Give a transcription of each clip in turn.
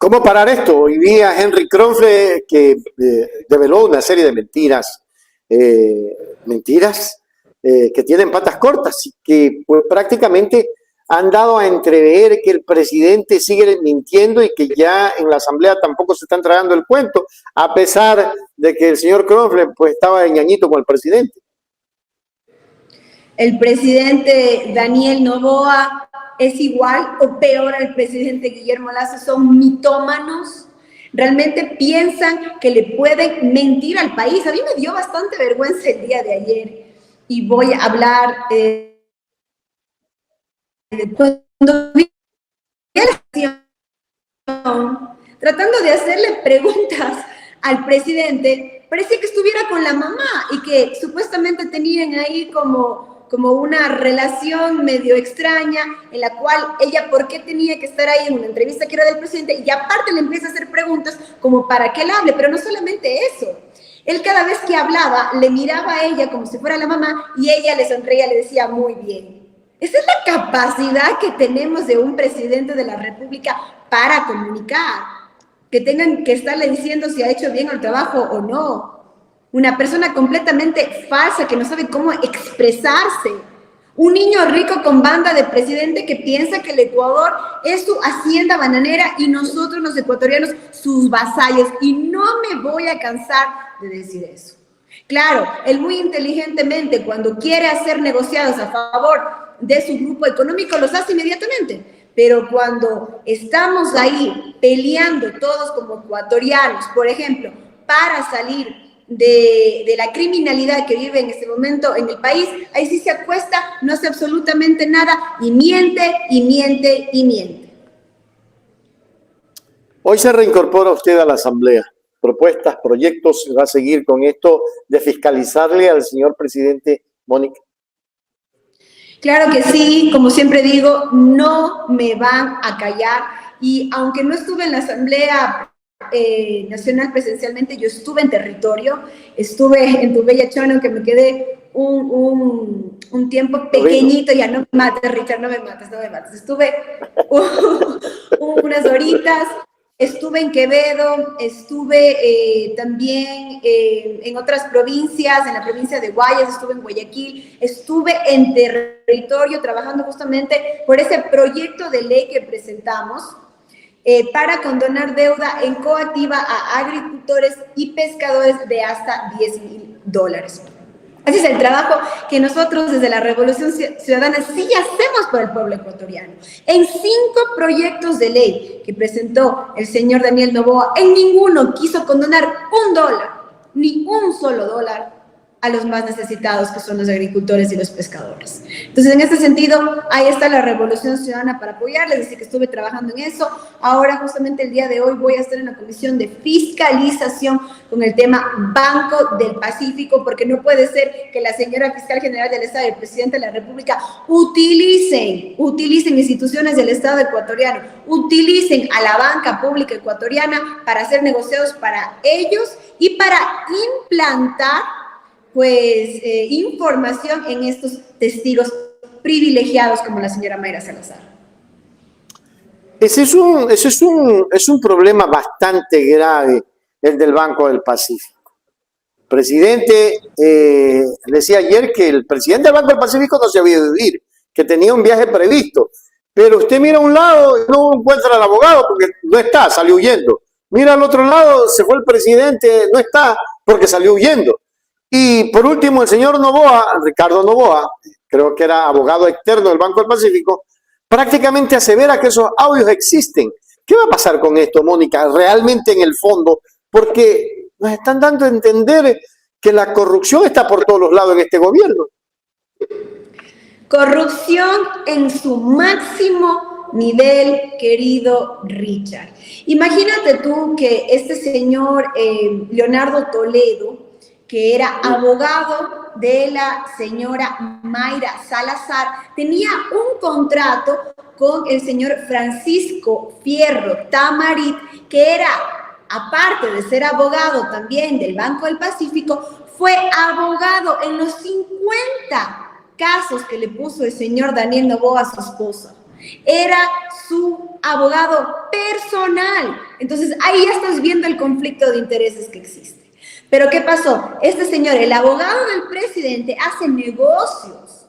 ¿Cómo parar esto? Hoy día Henry Krofle que develó una serie de mentiras, mentiras que tienen patas cortas y que pues, prácticamente han dado a entrever que el presidente sigue mintiendo y que ya en la asamblea tampoco se están tragando el cuento, a pesar de que el señor Krofle pues estaba de ñañito con el presidente. El presidente Daniel Noboa es igual o peor al presidente Guillermo Lasso, son mitómanos. Realmente piensan que le pueden mentir al país. A mí me dio bastante vergüenza el día de ayer y voy a hablar cuando vi la tratando de hacerle preguntas al presidente, parecía que estuviera con la mamá y que supuestamente tenían ahí como una relación medio extraña en la cual ella, ¿por qué tenía que estar ahí en una entrevista que era del presidente? Y aparte le empieza a hacer preguntas como para que él hable, pero no solamente eso. Él cada vez que hablaba le miraba a ella como si fuera la mamá y ella le sonreía, le decía muy bien. Esa es la capacidad que tenemos de un presidente de la República para comunicar, que tengan que estarle diciendo si ha hecho bien el trabajo o no. Una persona completamente falsa que no sabe cómo expresarse. Un niño rico con banda de presidente que piensa que el Ecuador es su hacienda bananera y nosotros los ecuatorianos sus vasallos. Y no me voy a cansar de decir eso. Claro, él muy inteligentemente cuando quiere hacer negociados a favor de su grupo económico los hace inmediatamente. Pero cuando estamos ahí peleando todos como ecuatorianos, por ejemplo, para salir de la criminalidad que vive en este momento en el país, ahí sí se acuesta, no hace absolutamente nada y miente y miente y miente. Hoy se reincorpora usted a la asamblea. Propuestas, proyectos, ¿va a seguir con esto de fiscalizarle al señor presidente, Mónica? Claro que sí, como siempre digo, no me van a callar y aunque no estuve en la asamblea nacional presencialmente, yo estuve en territorio, estuve en Tubeya Chono, que me quedé un tiempo pequeñito, ya no me mates, Richard, no me mates, estuve unas horitas. Estuve en Quevedo, estuve también en otras provincias, en la provincia de Guayas, estuve en Guayaquil, estuve en territorio trabajando justamente por ese proyecto de ley que presentamos para condonar deuda en coactiva a agricultores y pescadores de hasta $10,000. Ese es el trabajo que nosotros desde la Revolución Ciudadana sí hacemos por el pueblo ecuatoriano. En 5 proyectos de ley que presentó el señor Daniel Noboa, en ninguno quiso condonar $1, ni un solo dólar a los más necesitados, que son los agricultores y los pescadores. Entonces, en este sentido, ahí está la Revolución Ciudadana para apoyarles, desde que estuve trabajando en eso. Ahora, justamente el día de hoy, voy a estar en la comisión de fiscalización con el tema Banco del Pacífico, porque no puede ser que la señora fiscal general del Estado y el presidente de la República utilicen instituciones del Estado ecuatoriano, utilicen a la banca pública ecuatoriana para hacer negociados para ellos y para implantar información en estos testigos privilegiados como la señora Mayra Salazar. Ese es un problema bastante grave, el del Banco del Pacífico. El presidente decía ayer que el presidente del Banco del Pacífico no se había ido a vivir, que tenía un viaje previsto. Pero usted mira a un lado y no encuentra al abogado porque no está, salió huyendo. Mira al otro lado, se fue el presidente, no está porque salió huyendo. Y por último, el señor Noboa, Ricardo Noboa, creo que era abogado externo del Banco del Pacífico, prácticamente asevera que esos audios existen. ¿Qué va a pasar con esto, Mónica, realmente en el fondo? Porque nos están dando a entender que la corrupción está por todos los lados en este gobierno. Corrupción en su máximo nivel, querido Richard. Imagínate tú que este señor Leonardo Toledo, que era abogado de la señora Mayra Salazar, tenía un contrato con el señor Francisco Fierro Tamarit, que era, aparte de ser abogado también del Banco del Pacífico, fue abogado en los 50 casos que le puso el señor Daniel Noboa a su esposa. Era su abogado personal. Entonces, ahí ya estás viendo el conflicto de intereses que existe. Pero ¿qué pasó? Este señor, el abogado del presidente, hace negocios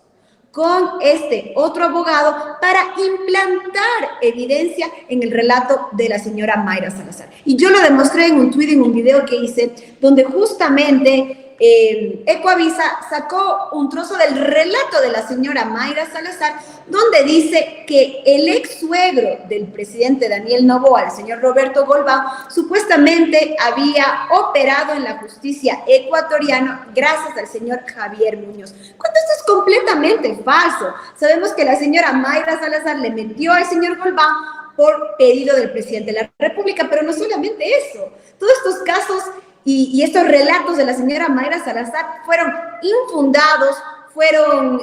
con este otro abogado para implantar evidencia en el relato de la señora Mayra Salazar. Y yo lo demostré en un tweet, en un video que hice, donde justamente Ecoavisa sacó un trozo del relato de la señora Mayra Salazar, donde dice que el ex suegro del presidente Daniel Noboa, el señor Roberto Golbán, supuestamente había operado en la justicia ecuatoriana gracias al señor Javier Muñoz. Cuando esto es completamente falso. Sabemos que la señora Mayra Salazar le metió al señor Golbán por pedido del presidente de la República, pero no solamente eso. Todos estos casos y estos relatos de la señora Mayra Salazar fueron infundados, fueron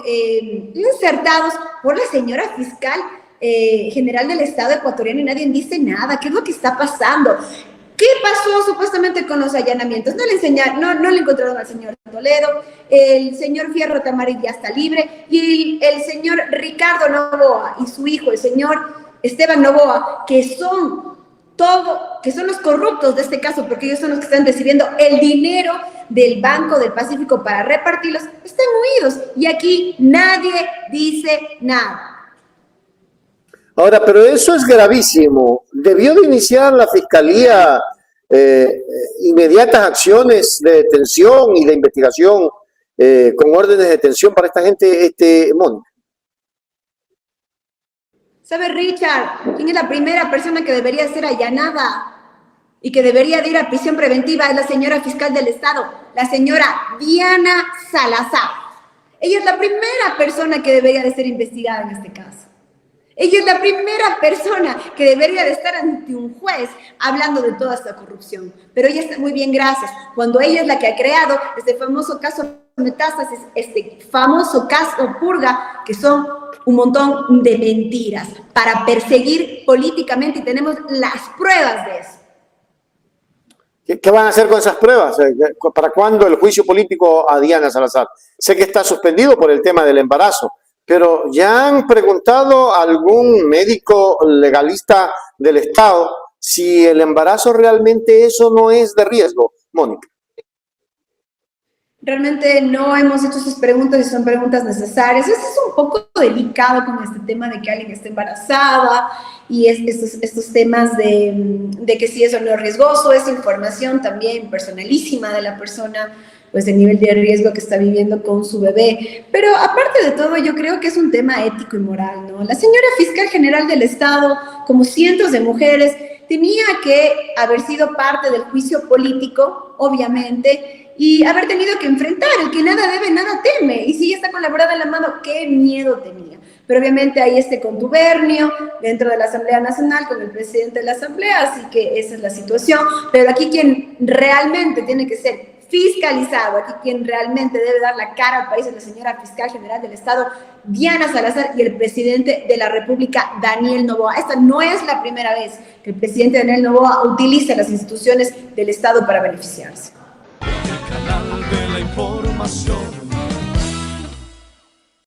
insertados por la señora fiscal general del Estado ecuatoriano y nadie dice nada. ¿Qué es lo que está pasando? ¿Qué pasó supuestamente con los allanamientos? No le encontraron al señor Toledo, el señor Fierro Tamari ya está libre y el señor Ricardo Noboa y su hijo, el señor Esteban Noboa, que son los corruptos de este caso, porque ellos son los que están recibiendo el dinero del Banco del Pacífico para repartirlos, están huidos y aquí nadie dice nada. Ahora, pero eso es gravísimo. Debió de iniciar la Fiscalía inmediatas acciones de detención y de investigación con órdenes de detención para esta gente, Mónica. ¿Sabe, Richard, quién es la primera persona que debería ser allanada y que debería de ir a prisión preventiva? Es la señora fiscal del Estado, la señora Diana Salazar. Ella es la primera persona que debería de ser investigada en este caso. Ella es la primera persona que debería de estar ante un juez hablando de toda esta corrupción. Pero ella está muy bien, gracias. Cuando ella es la que ha creado este famoso caso Metástasis, este famoso caso Purga, que son un montón de mentiras para perseguir políticamente, y tenemos las pruebas de eso. ¿Qué van a hacer con esas pruebas? ¿Para cuándo el juicio político a Diana Salazar? Sé que está suspendido por el tema del embarazo, pero ¿ya han preguntado a algún médico legalista del Estado si el embarazo realmente eso no es de riesgo, Mónica? Realmente no hemos hecho esas preguntas y son preguntas necesarias. Eso es un poco delicado con este tema de que alguien esté embarazada y estos temas de que si eso no es riesgoso, es información también personalísima de la persona, pues el nivel de riesgo que está viviendo con su bebé. Pero aparte de todo, yo creo que es un tema ético y moral, ¿no? La señora fiscal general del Estado, como cientos de mujeres, tenía que haber sido parte del juicio político, obviamente, y haber tenido que enfrentar el que nada debe, nada teme. Y si ella está con la verdad en la mano, qué miedo tenía. Pero obviamente hay este contubernio dentro de la Asamblea Nacional con el presidente de la Asamblea, así que esa es la situación. Pero aquí quien realmente tiene que ser fiscalizado, aquí quien realmente debe dar la cara al país es la señora fiscal general del Estado, Diana Salazar, y el presidente de la República, Daniel Noboa. Esta no es la primera vez que el presidente Daniel Noboa utiliza las instituciones del Estado para beneficiarse. El canal de la información.